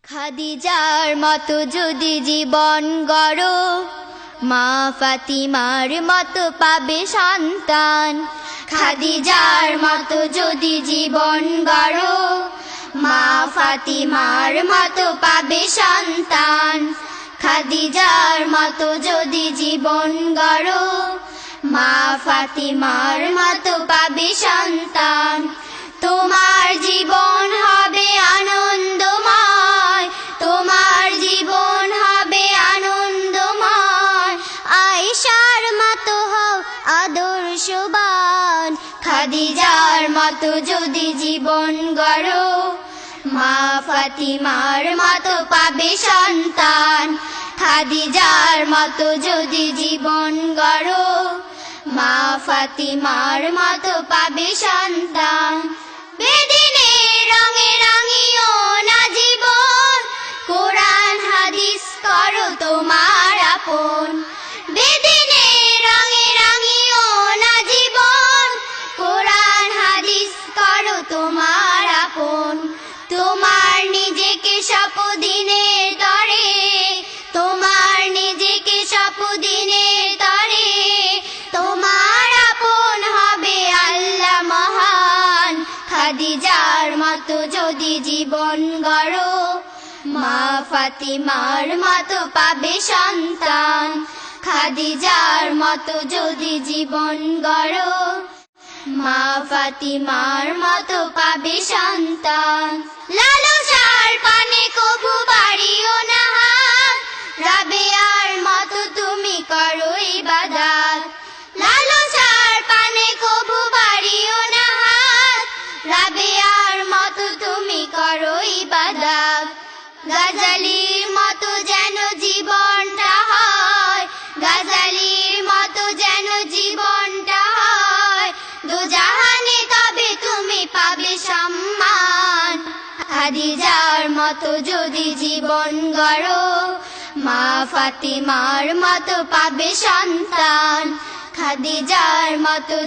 খাদিজার মতো যদি জীবন গড়ো, মা ফাতিমার মতো পাবে সন্তান। খাদিজার মতো যদি জীবন গড়ো, মা ফাতিমার মতো পাবে সন্তান। খাদিজার মতো যদি জীবন গড়ো, মা ফাতিমার মতো পাবে সন্তান। তোমার জীবন হবে আনন্দময়, তোমার জীবন হবে আনন্দময়। আয়েশার মতো হও আদর্শবান। খাদিজার মতো যদি জীবন গড়ো, মা ফাতিমার মতো পাবে সন্তান। খাদিজার মতো যদি জীবন গড়ো, মা ফাতিমার মতো পাবে সন্তান। বেদিনে রঙে রাঙিও না জীবন, কোরআন হাদিস করো তোমার আপন। বেদিনে রঙে রাঙিও না জীবন, কোরআন হাদিস করো তোমার আপন। তোমার নিজেকে সপদিনের তরে, তোমার নিজেকে সপদিনের তরে, তোমার আপন হবে আল্লাহ মহান। খাদিজার মতো যদি জীবন গড়ো, মা ফাতিমার মতো পাবে সন্তান। খাদিজার মতো যদি জীবন গড়ো, মা ফাতিমার মতো পাবে সন্তান। লালসার পানে কবু বাড়িও না হাত, রাবেয়ার মতো তুমি করো ইবাদত। লালসার পানে কবু বাড়িও না হাত, রাবেয়ার মতো তুমি করো ইবাদত। গাজালির মতো যেন জীবনটা হয়, গাজালির মতো যেন জীবনটা হয়। দুজাহানে তবে তুমি পাবে সম্মান। খাদিজার মতো যদি জীবন গড়ো, মা ফাতিমার মতো পাবে সন্তান। খাদিজার মতো